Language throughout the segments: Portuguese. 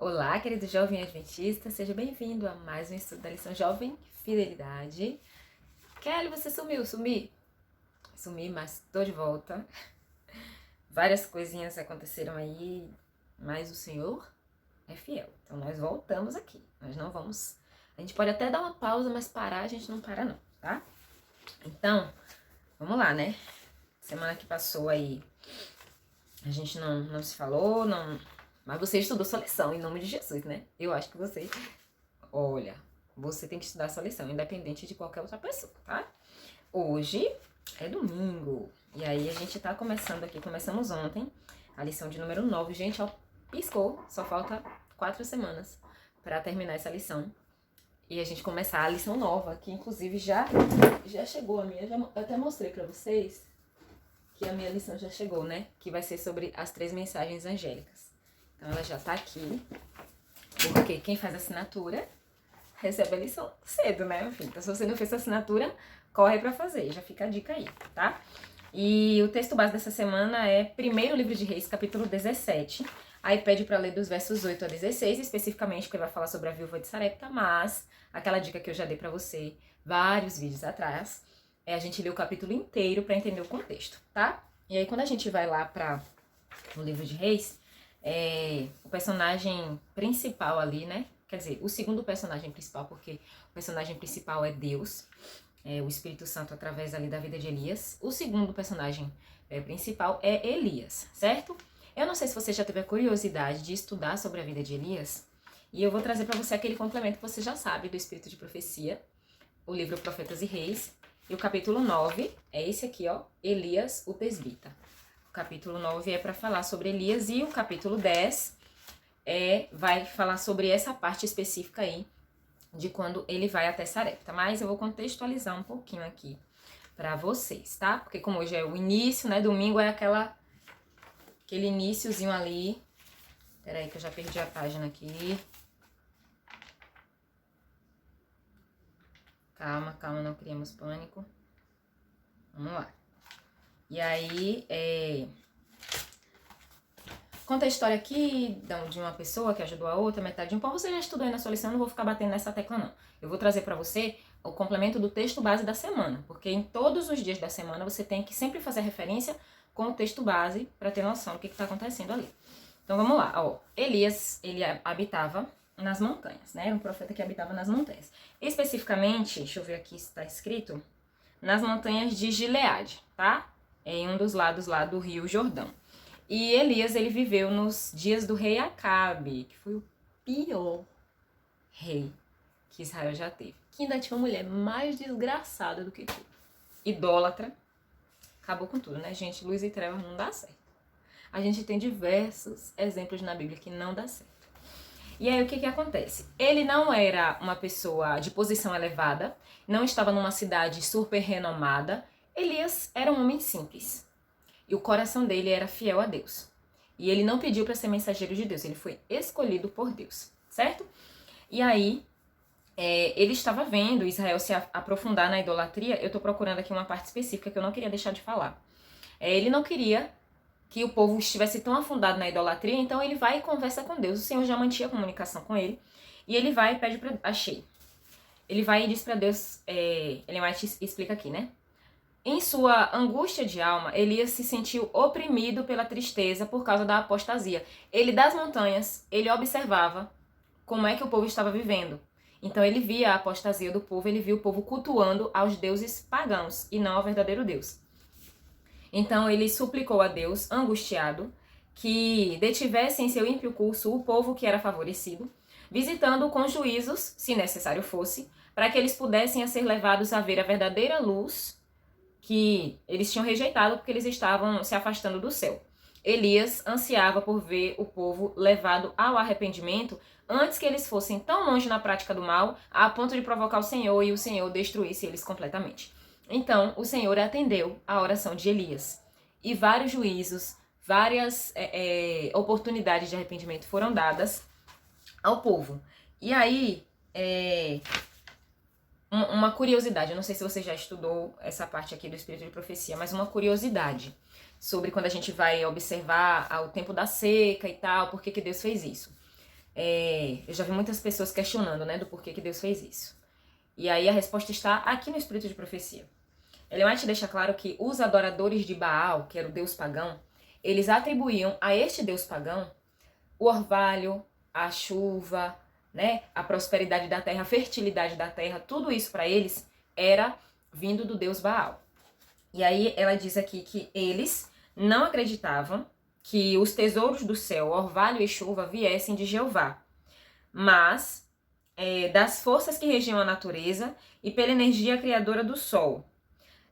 Olá, querido jovem adventista, seja bem-vindo a mais um estudo da lição Jovem Fidelidade. Kelly, você sumiu, Sumi, mas tô de volta. Várias coisinhas aconteceram aí, mas o Senhor é fiel. Então nós voltamos aqui. Nós não vamos... A gente pode até dar uma pausa, mas parar a gente não para não, tá? Então, vamos lá, né? Semana que passou aí, a gente não se falou, não... Mas você estudou sua lição, em nome de Jesus, né? Eu acho que você... Olha, você tem que estudar sua lição, independente de qualquer outra pessoa, tá? Hoje é domingo. E aí a gente tá começando aqui, começamos ontem, a lição de número 9. Gente, ó, piscou, só falta 4 semanas pra terminar essa lição. E a gente começar a lição nova, que inclusive já chegou a minha. Eu até mostrei pra vocês que a minha lição já chegou, né? Que vai ser sobre as 3 mensagens angélicas. Então ela já tá aqui, porque quem faz assinatura recebe a lição cedo, né? Enfim, então se você não fez a assinatura, corre pra fazer, já fica a dica aí, tá? E o texto base dessa semana é primeiro livro de Reis, capítulo 17. Aí pede pra ler dos versos 8 a 16, especificamente porque ele vai falar sobre a viúva de Sarepta, mas aquela dica que eu já dei pra você vários vídeos atrás, é a gente ler o capítulo inteiro pra entender o contexto, tá? E aí quando a gente vai lá para o livro de Reis, o personagem principal ali, né? Quer dizer, o segundo personagem principal, porque o personagem principal é Deus, o Espírito Santo através ali da vida de Elias. O segundo personagem principal é Elias, certo? Eu não sei se você já teve a curiosidade de estudar sobre a vida de Elias, e eu vou trazer para você aquele complemento que você já sabe do Espírito de Profecia, o livro Profetas e Reis, e o capítulo 9 é esse aqui, ó, Elias, o Tesbita. O capítulo 9 é para falar sobre Elias e o capítulo 10 vai falar sobre essa parte específica aí de quando ele vai até Sarepta. Mas eu vou contextualizar um pouquinho aqui para vocês, tá? Porque como hoje é o início, né? Domingo é aquele iniciozinho ali. Peraí que eu já perdi a página aqui. Calma, não criamos pânico. Vamos lá. E aí, conta a história aqui de uma pessoa que ajudou a outra, metade de um pão. Você já estudou aí na sua lição, eu não vou ficar batendo nessa tecla não. Eu vou trazer pra você o complemento do texto base da semana, porque em todos os dias da semana você tem que sempre fazer referência com o texto base pra ter noção do que tá acontecendo ali. Então vamos lá, ó. Elias, ele habitava nas montanhas, né? Era um profeta que habitava nas montanhas. Especificamente, deixa eu ver aqui se tá escrito, nas montanhas de Gileade, tá? Em um dos lados lá do rio Jordão. E Elias, ele viveu nos dias do rei Acabe, que foi o pior rei que Israel já teve. Que ainda tinha uma mulher mais desgraçada do que tudo. Idólatra. Acabou com tudo, né, gente? Luz e trevas não dá certo. A gente tem diversos exemplos na Bíblia que não dá certo. E aí, o que acontece? Ele não era uma pessoa de posição elevada, não estava numa cidade super renomada. Elias era um homem simples. E o coração dele era fiel a Deus. E ele não pediu para ser mensageiro de Deus, ele foi escolhido por Deus, certo? E aí, ele estava vendo Israel se aprofundar na idolatria. Eu estou procurando aqui uma parte específica que eu não queria deixar de falar. Ele não queria que o povo estivesse tão afundado na idolatria, então ele vai e conversa com Deus. O Senhor já mantinha comunicação com ele. E ele vai e pede para... Achei. Ele vai e diz para Deus... Ele mais explica aqui, né? Em sua angústia de alma, Elias se sentiu oprimido pela tristeza por causa da apostasia. Ele das montanhas, ele observava como é que o povo estava vivendo. Então ele via a apostasia do povo, ele via o povo cultuando aos deuses pagãos e não ao verdadeiro Deus. Então ele suplicou a Deus, angustiado, que detivesse em seu ímpio curso o povo que era favorecido, visitando-o com juízos, se necessário fosse, para que eles pudessem ser levados a ver a verdadeira luz que eles tinham rejeitado porque eles estavam se afastando do céu. Elias ansiava por ver o povo levado ao arrependimento antes que eles fossem tão longe na prática do mal a ponto de provocar o Senhor e o Senhor destruísse eles completamente. Então, o Senhor atendeu a oração de Elias. E vários juízos, várias oportunidades de arrependimento foram dadas ao povo. E aí, uma curiosidade, eu não sei se você já estudou essa parte aqui do Espírito de Profecia, mas uma curiosidade sobre quando a gente vai observar o tempo da seca e tal, por que Deus fez isso. Eu já vi muitas pessoas questionando, né, do porquê que Deus fez isso. E aí a resposta está aqui no Espírito de Profecia. Ellen White deixa claro que os adoradores de Baal, que era o deus pagão, eles atribuíam a este deus pagão o orvalho, a chuva, né, a prosperidade da terra, a fertilidade da terra, tudo isso para eles era vindo do deus Baal. E aí ela diz aqui que eles não acreditavam que os tesouros do céu, orvalho e chuva, viessem de Jeová, mas das forças que regiam a natureza e pela energia criadora do sol.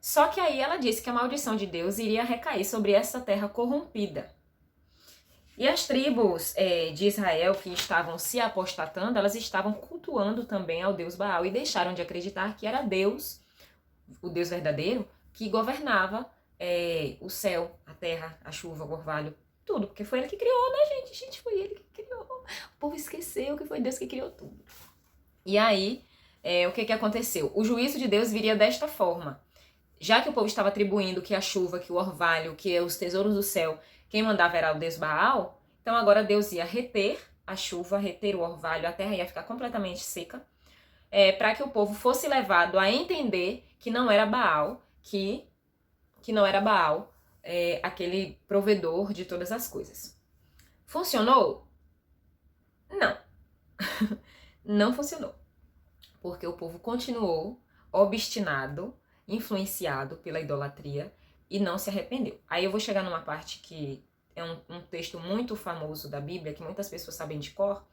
Só que aí ela disse que a maldição de Deus iria recair sobre essa terra corrompida. E as tribos de Israel que estavam se apostatando, elas estavam cultuando também ao deus Baal e deixaram de acreditar que era Deus, o Deus verdadeiro, que governava o céu, a terra, a chuva, o orvalho, tudo. Porque foi ele que criou, né, gente? Gente, foi ele que criou. O povo esqueceu que foi Deus que criou tudo. E aí, o que aconteceu? O juízo de Deus viria desta forma. Já que o povo estava atribuindo que a chuva, que o orvalho, que os tesouros do céu, quem mandava era o deus Baal, então agora Deus ia reter a chuva, reter o orvalho, a terra ia ficar completamente seca, para que o povo fosse levado a entender que não era Baal, que não era Baal, aquele provedor de todas as coisas. Funcionou? Não. Não funcionou. Porque o povo continuou obstinado, influenciado pela idolatria e não se arrependeu. Aí eu vou chegar numa parte que é um texto muito famoso da Bíblia, que muitas pessoas sabem de cor,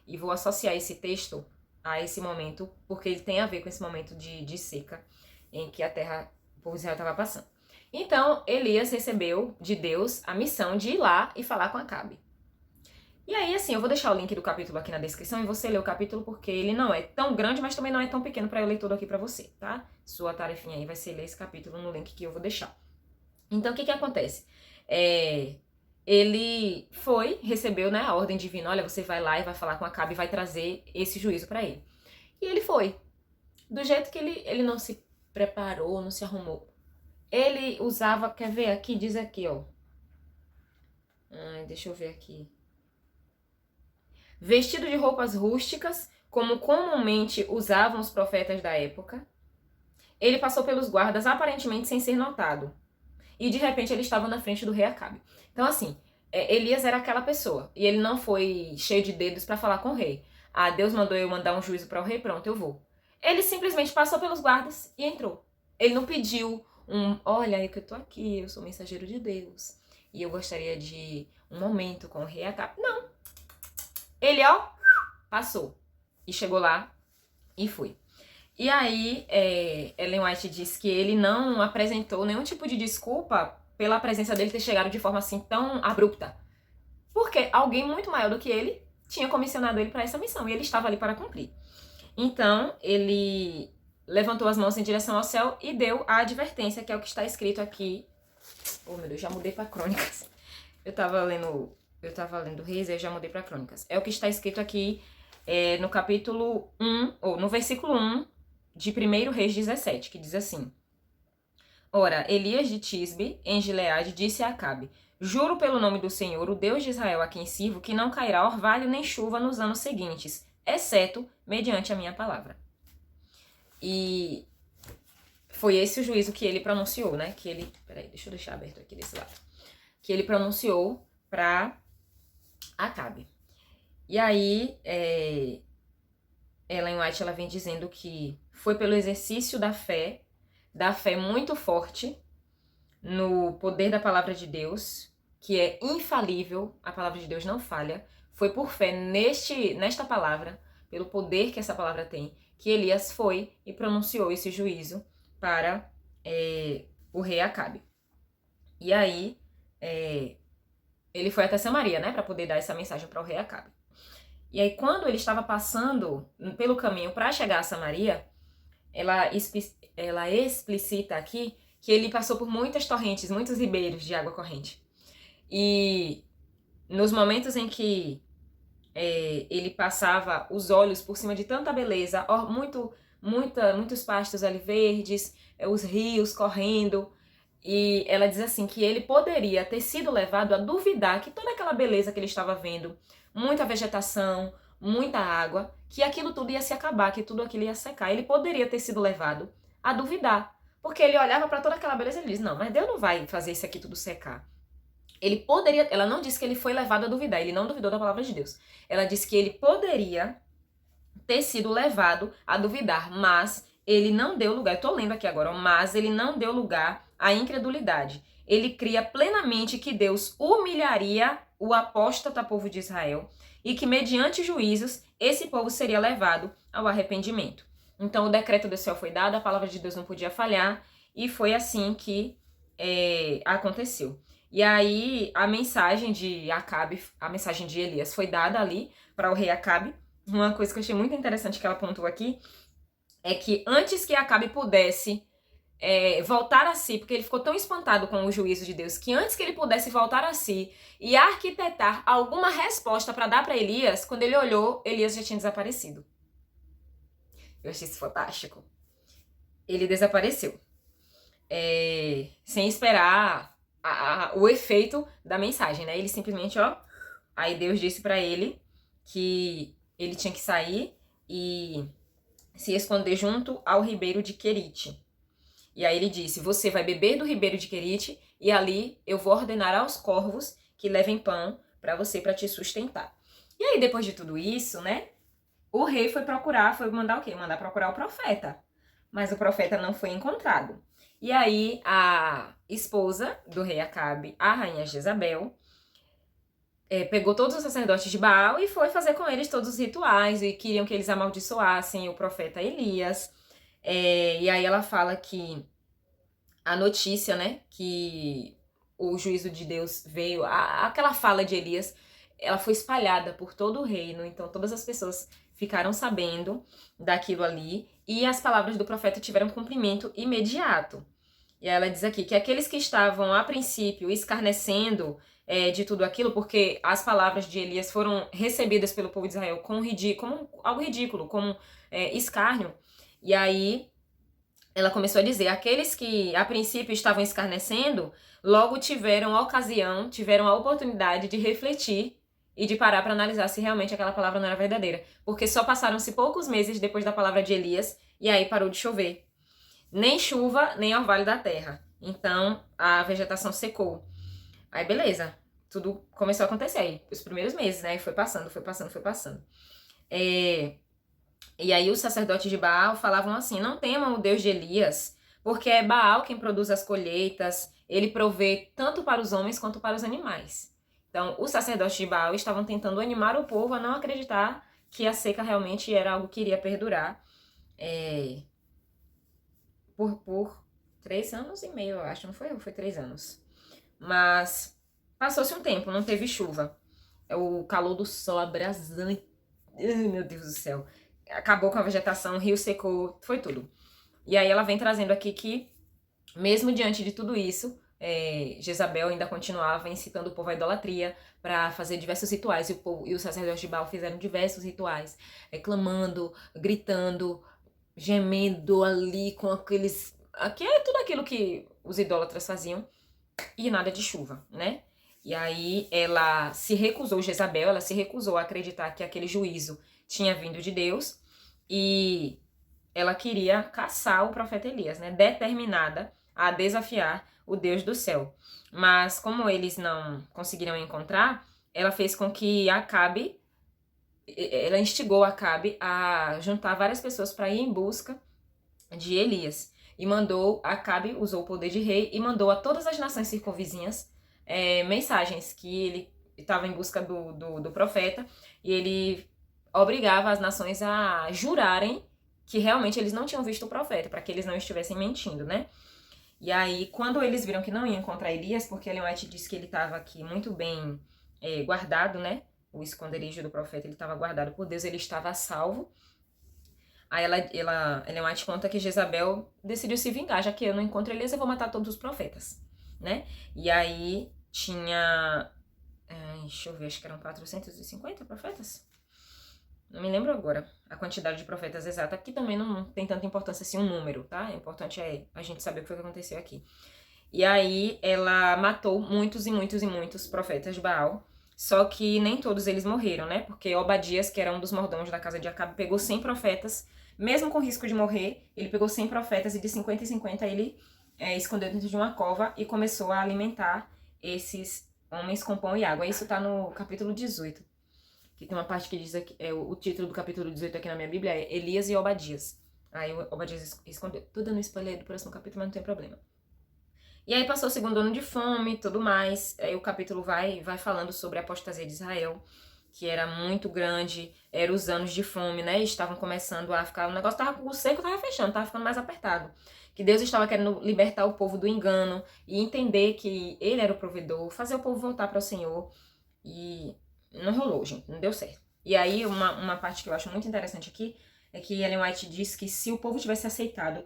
e vou associar esse texto a esse momento, porque ele tem a ver com esse momento de seca em que a terra, o povo de Israel estava passando. Então, Elias recebeu de Deus a missão de ir lá e falar com Acabe. E aí, assim, eu vou deixar o link do capítulo aqui na descrição e você lê o capítulo porque ele não é tão grande, mas também não é tão pequeno para eu ler tudo aqui para você, tá? Sua tarefinha aí vai ser ler esse capítulo no link que eu vou deixar. Então, o que acontece? Ele recebeu, né, a ordem divina, olha, você vai lá e vai falar com Acabe e vai trazer esse juízo para ele. E ele foi. Do jeito que ele não se preparou, não se arrumou. Ele usava, quer ver aqui, diz aqui, ó. Deixa eu ver aqui. Vestido de roupas rústicas, como comumente usavam os profetas da época. Ele passou pelos guardas aparentemente sem ser notado. E de repente ele estava na frente do rei Acabe. Então assim, Elias era aquela pessoa. E ele não foi cheio de dedos para falar com o rei. Ah, Deus mandou eu mandar um juízo para o rei, pronto, eu vou. Ele simplesmente passou pelos guardas e entrou. Ele não pediu olha aí que eu tô aqui, eu sou mensageiro de Deus. E eu gostaria de um momento com o rei Acabe. Não. Ele, ó, passou. E chegou lá e foi. E aí, Ellen White diz que ele não apresentou nenhum tipo de desculpa pela presença dele ter chegado de forma assim tão abrupta. Porque alguém muito maior do que ele tinha comissionado ele para essa missão e ele estava ali para cumprir. Então, ele levantou as mãos em direção ao céu e deu a advertência, que é o que está escrito aqui. Oh, meu Deus, já mudei para Crônicas. Eu tava lendo Reis e eu já mudei para Crônicas. É o que está escrito aqui no capítulo 1, ou no versículo 1 de 1 Reis 17, que diz assim: Ora, Elias de Tisbe, em Gileade, disse a Acabe: Juro pelo nome do Senhor, o Deus de Israel a quem sirvo, que não cairá orvalho nem chuva nos anos seguintes, exceto mediante a minha palavra. E foi esse o juízo que ele pronunciou, né? Peraí, deixa eu deixar aberto aqui desse lado. Que ele pronunciou para Acabe. E aí, Ellen White ela vem dizendo que foi pelo exercício da fé muito forte no poder da palavra de Deus, que é infalível, a palavra de Deus não falha. Foi por fé nesta palavra, pelo poder que essa palavra tem, que Elias foi e pronunciou esse juízo para o rei Acabe. E aí, ele foi até Samaria, né, para poder dar essa mensagem para o rei Acabe. E aí, quando ele estava passando pelo caminho para chegar a Samaria, ela explicita aqui que ele passou por muitas torrentes, muitos ribeiros de água corrente. E nos momentos em que ele passava os olhos por cima de tanta beleza, muitos pastos ali verdes, os rios correndo, e ela diz assim que ele poderia ter sido levado a duvidar que toda aquela beleza que ele estava vendo, muita vegetação, muita água, que aquilo tudo ia se acabar, que tudo aquilo ia secar. Ele poderia ter sido levado a duvidar, porque ele olhava para toda aquela beleza e ele diz, não, mas Deus não vai fazer isso aqui tudo secar. Ele poderia, ela não disse que ele foi levado a duvidar, ele não duvidou da palavra de Deus. Ela disse que ele poderia ter sido levado a duvidar, mas ele não deu lugar, eu tô lendo aqui agora, mas ele não deu lugar à incredulidade. Ele cria plenamente que Deus humilharia o apóstata povo de Israel e que mediante juízos esse povo seria levado ao arrependimento. Então o decreto do céu foi dado, a palavra de Deus não podia falhar e foi assim que aconteceu. E aí a mensagem de Acabe, a mensagem de Elias foi dada ali para o rei Acabe. Uma coisa que eu achei muito interessante que ela apontou aqui é que antes que Acabe pudesse voltar a si, porque ele ficou tão espantado com o juízo de Deus, que antes que ele pudesse voltar a si e arquitetar alguma resposta para dar para Elias, quando ele olhou, Elias já tinha desaparecido. Eu achei isso fantástico. Ele desapareceu. Sem esperar o efeito da mensagem, né? Ele simplesmente, aí Deus disse para ele que ele tinha que sair e se esconder junto ao ribeiro de Querite. E aí ele disse, você vai beber do ribeiro de Querite e ali eu vou ordenar aos corvos que levem pão para você, para te sustentar. E aí depois de tudo isso, né, o rei foi mandar o quê? Mandar procurar o profeta. Mas o profeta não foi encontrado. E aí a esposa do rei Acabe, a rainha Jezabel, pegou todos os sacerdotes de Baal e foi fazer com eles todos os rituais e queriam que eles amaldiçoassem o profeta Elias. E aí ela fala que a notícia, né, que o juízo de Deus veio, aquela fala de Elias, ela foi espalhada por todo o reino, então todas as pessoas ficaram sabendo daquilo ali e as palavras do profeta tiveram cumprimento imediato. E ela diz aqui que aqueles que estavam a princípio escarnecendo de tudo aquilo, porque as palavras de Elias foram recebidas pelo povo de Israel como algo ridículo, como escárnio. E aí ela começou a dizer, aqueles que a princípio estavam escarnecendo, logo tiveram a ocasião, tiveram a oportunidade de refletir e de parar para analisar se realmente aquela palavra não era verdadeira. Porque só passaram-se poucos meses depois da palavra de Elias e aí parou de chover. Nem chuva, nem orvalho da terra. Então, a vegetação secou. Aí, beleza. Tudo começou a acontecer aí. Os primeiros meses, né? E foi passando. E aí, os sacerdotes de Baal falavam assim, não temam o Deus de Elias, porque é Baal quem produz as colheitas, ele provê tanto para os homens quanto para os animais. Então, os sacerdotes de Baal estavam tentando animar o povo a não acreditar que a seca realmente era algo que iria perdurar. Por 3 anos e meio, eu acho, não foi? Foi 3 anos. Mas passou-se um tempo, não teve chuva. O calor do sol abrasante. Ai, meu Deus do céu. Acabou com a vegetação, o rio secou, foi tudo. E aí ela vem trazendo aqui que, mesmo diante de tudo isso, Jezabel ainda continuava incitando o povo à idolatria para fazer diversos rituais. E os sacerdotes de Baal fizeram diversos rituais, clamando, gritando, gemendo ali com aqueles... tudo aquilo que os idólatras faziam. E nada de chuva, né? E aí ela se recusou, Jezabel, ela se recusou a acreditar que aquele juízo tinha vindo de Deus. E ela queria caçar o profeta Elias, né? Determinada a desafiar o Deus do céu. Mas como eles não conseguiram encontrar, ela fez com que Acabe... Ela instigou Acabe a juntar várias pessoas para ir em busca de Elias. E mandou, Acabe usou o poder de rei e mandou a todas as nações circunvizinhas mensagens que ele estava em busca do profeta. E ele obrigava as nações a jurarem que realmente eles não tinham visto o profeta, para que eles não estivessem mentindo, né? E aí, quando eles viram que não iam encontrar Elias, porque Ellen White disse que ele estava aqui muito bem guardado, né? O esconderijo do profeta, ele estava guardado por Deus, ele estava a salvo. Aí Ellen White conta que Jezabel decidiu se vingar, já que eu não encontro Elias, eu vou matar todos os profetas, né? E aí tinha... deixa eu ver, acho que eram 450 profetas? Não me lembro agora a quantidade de profetas exata, que também não tem tanta importância assim um número, tá? O importante é a gente saber o que foi que aconteceu aqui. E aí ela matou muitos e muitos e muitos profetas de Baal, Só que nem todos eles morreram, né? Porque Obadias, que era um dos mordomos da casa de Acabe, pegou 100 profetas, mesmo com risco de morrer, ele pegou 100 profetas e de 50 em 50 ele escondeu dentro de uma cova e começou a alimentar esses homens com pão e água. Isso tá no capítulo 18, que tem uma parte que diz aqui, o título do capítulo 18 aqui na minha Bíblia é Elias e Obadias. Aí Obadias escondeu. Tô dando spoiler do próximo capítulo, mas não tem problema. E aí passou o segundo ano de fome e tudo mais. Aí o capítulo vai falando sobre a apostasia de Israel, que era muito grande, eram os anos de fome, né? Estavam começando a ficar, o negócio tava, o cerco tava fechando, tava ficando mais apertado. Que Deus estava querendo libertar o povo do engano e entender que ele era o provedor, fazer o povo voltar para o Senhor. E não rolou, gente, não deu certo. E aí uma parte que eu acho muito interessante aqui é que Ellen White diz que se o povo tivesse aceitado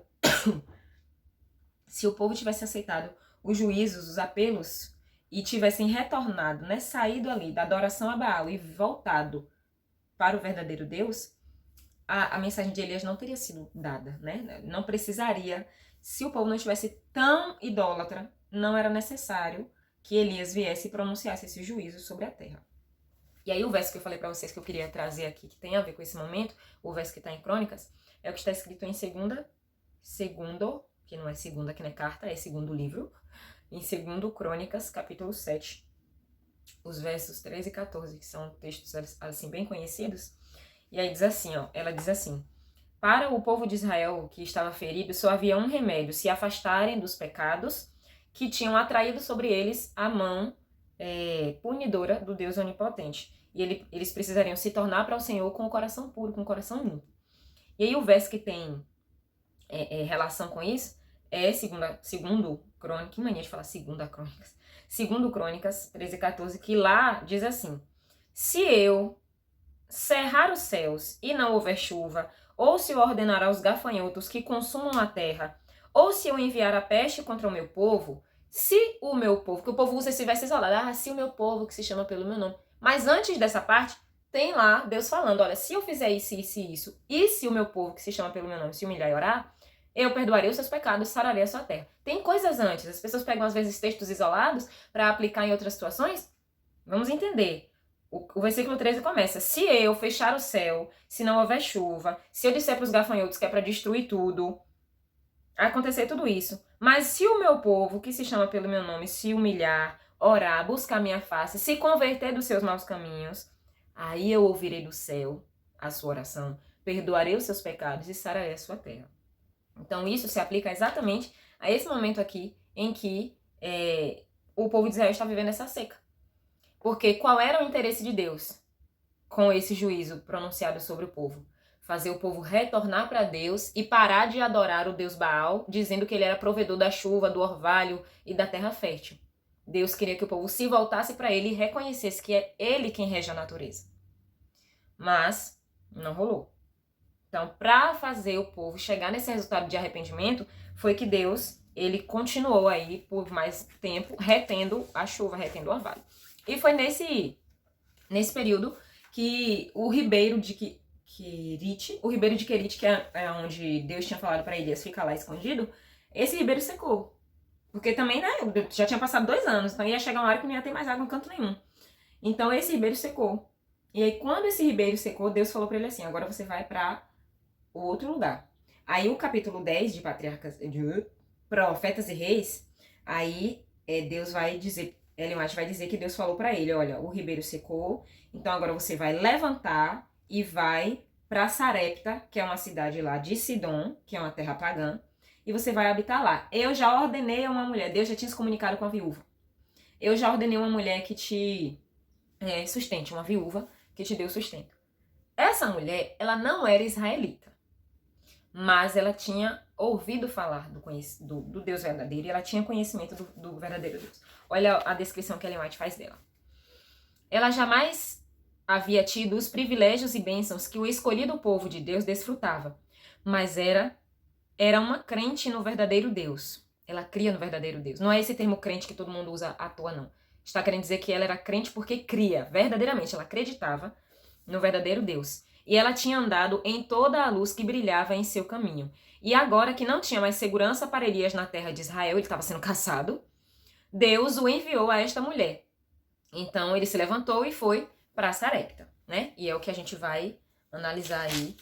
os juízos, os apelos, e tivessem retornado, né, saído ali da adoração a Baal e voltado para o verdadeiro Deus, a mensagem de Elias não teria sido dada, né? Não precisaria, se o povo não estivesse tão idólatra, não era necessário que Elias viesse e pronunciasse esse juízo sobre a terra. E aí o verso que eu falei para vocês que eu queria trazer aqui, que tem a ver com esse momento, o verso que está em Crônicas, é o que está escrito em segundo, que não é segunda, que não é carta, é segundo livro, em 2 Crônicas, capítulo 7, os versos 13 e 14, que são textos assim bem conhecidos. E aí diz assim, ó, ela diz assim: para o povo de Israel que estava ferido, só havia um remédio, se afastarem dos pecados que tinham atraído sobre eles a mão punidora do Deus Onipotente. E eles precisariam se tornar para o Senhor com o coração puro, com o coração limpo. E aí o verso que tem relação com isso é segundo Crônicas, que mania de falar segunda Crônicas, segundo Crônicas 13 e 14, que lá diz assim: se eu cerrar os céus e não houver chuva, ou se eu ordenar aos gafanhotos que consumam a terra, ou se eu enviar a peste contra o meu povo, se o meu povo, que o povo usa esse verso isolado, se o meu povo que se chama pelo meu nome, mas antes dessa parte, tem lá Deus falando, olha, se eu fizer isso, isso e isso, e se o meu povo que se chama pelo meu nome se humilhar e orar, eu perdoarei os seus pecados, sararei a sua terra. Tem coisas antes. As pessoas pegam, às vezes, textos isolados para aplicar em outras situações. Vamos entender. O versículo 13 começa: se eu fechar o céu, se não houver chuva, se eu disser para os gafanhotos que é para destruir tudo, acontecer tudo isso. Mas se o meu povo, que se chama pelo meu nome, se humilhar, orar, buscar minha face, se converter dos seus maus caminhos, aí eu ouvirei do céu a sua oração, perdoarei os seus pecados e sararei a sua terra. Então isso se aplica exatamente a esse momento aqui em que o povo de Israel está vivendo essa seca. Porque qual era o interesse de Deus com esse juízo pronunciado sobre o povo? Fazer o povo retornar para Deus e parar de adorar o Deus Baal, dizendo que ele era provedor da chuva, do orvalho e da terra fértil. Deus queria que o povo se voltasse para ele e reconhecesse que é ele quem rege a natureza. Mas não rolou. Então, para fazer o povo chegar nesse resultado de arrependimento, foi que Deus, ele continuou aí por mais tempo retendo a chuva, retendo o orvalho. E foi nesse período que o ribeiro de Querite, que é onde Deus tinha falado para Elias ficar lá escondido, esse ribeiro secou. Porque também, né, já tinha passado 2 anos, então ia chegar uma hora que não ia ter mais água em canto nenhum. Então esse ribeiro secou. E aí quando esse ribeiro secou, Deus falou para ele assim: agora você vai para outro lugar. Aí o capítulo 10 de Profetas e Reis, aí Deus vai dizer, Ellen White vai dizer que Deus falou para ele: olha, o ribeiro secou, então agora você vai levantar e vai para Sarepta, que é uma cidade lá de Sidom, que é uma terra pagã, e você vai habitar lá. Eu já ordenei a uma mulher, Deus já tinha se comunicado com a viúva. Eu já ordenei uma mulher que te sustente, uma viúva que te deu sustento. Essa mulher, ela não era israelita, mas ela tinha ouvido falar do Deus verdadeiro e ela tinha conhecimento do verdadeiro Deus. Olha a descrição que Ellen White faz dela. Ela jamais havia tido os privilégios e bênçãos que o escolhido povo de Deus desfrutava, mas era uma crente no verdadeiro Deus. Ela cria no verdadeiro Deus. Não é esse termo crente que todo mundo usa à toa, não. Está querendo dizer que ela era crente porque cria, verdadeiramente. Ela acreditava no verdadeiro Deus. E ela tinha andado em toda a luz que brilhava em seu caminho. E agora que não tinha mais segurança para Elias na terra de Israel, ele estava sendo caçado, Deus o enviou a esta mulher. Então ele se levantou e foi para Sarepta, né? E é o que a gente vai analisar aí,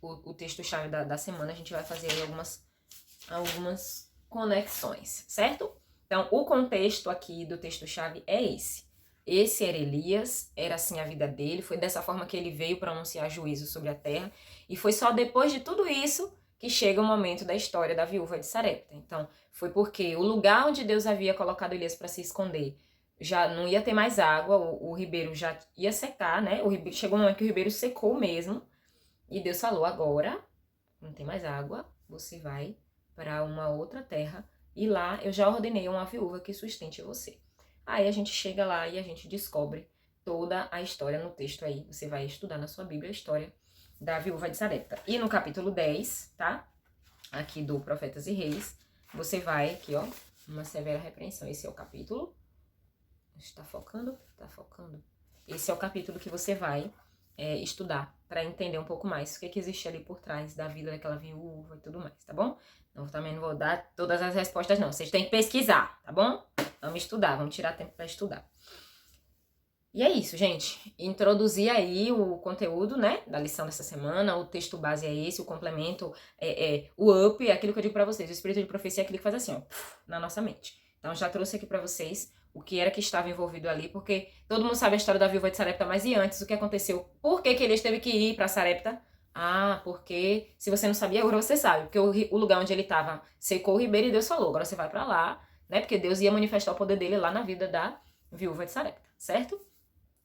o texto-chave da semana. A gente vai fazer aí algumas conexões, certo? Então, o contexto aqui do texto-chave é esse. Esse era Elias, era assim a vida dele, foi dessa forma que ele veio pronunciar juízo sobre a terra, e foi só depois de tudo isso que chega o momento da história da viúva de Sarepta. Então, foi porque o lugar onde Deus havia colocado Elias para se esconder já não ia ter mais água, o ribeiro já ia secar, né? Chegou um momento que o ribeiro secou mesmo, e Deus falou: agora não tem mais água, você vai para uma outra terra, e lá eu já ordenei uma viúva que sustente você. Aí a gente chega lá e a gente descobre toda a história no texto aí. Você vai estudar na sua Bíblia a história da viúva de Sarepta. E no capítulo 10, tá? Aqui do Profetas e Reis, você vai aqui, ó, uma severa repreensão. Esse é o capítulo. Está focando? Tá focando. Esse é o capítulo que você vai estudar para entender um pouco mais o que existe ali por trás da vida daquela viúva e tudo mais, tá bom? Então, também não vou dar todas as respostas, não. Vocês têm que pesquisar, tá bom? Vamos estudar, vamos tirar tempo para estudar. E é isso, gente. Introduzir aí o conteúdo, né, da lição dessa semana. O texto base é esse, o complemento o up, é aquilo que eu digo para vocês. O espírito de profecia é aquilo que faz assim, ó, na nossa mente. Então, já trouxe aqui para vocês o que era que estava envolvido ali, porque todo mundo sabe a história da viúva de Sarepta, mas e antes, o que aconteceu? Por que Elias teve que ir para Sarepta? Ah, porque, se você não sabia, agora você sabe, porque o lugar onde ele estava secou o ribeiro e Deus falou, agora você vai para lá, né, porque Deus ia manifestar o poder dele lá na vida da viúva de Sarepta, certo?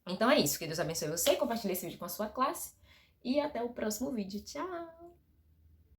Então é isso, que Deus abençoe você, compartilhe esse vídeo com a sua classe, e até o próximo vídeo, tchau!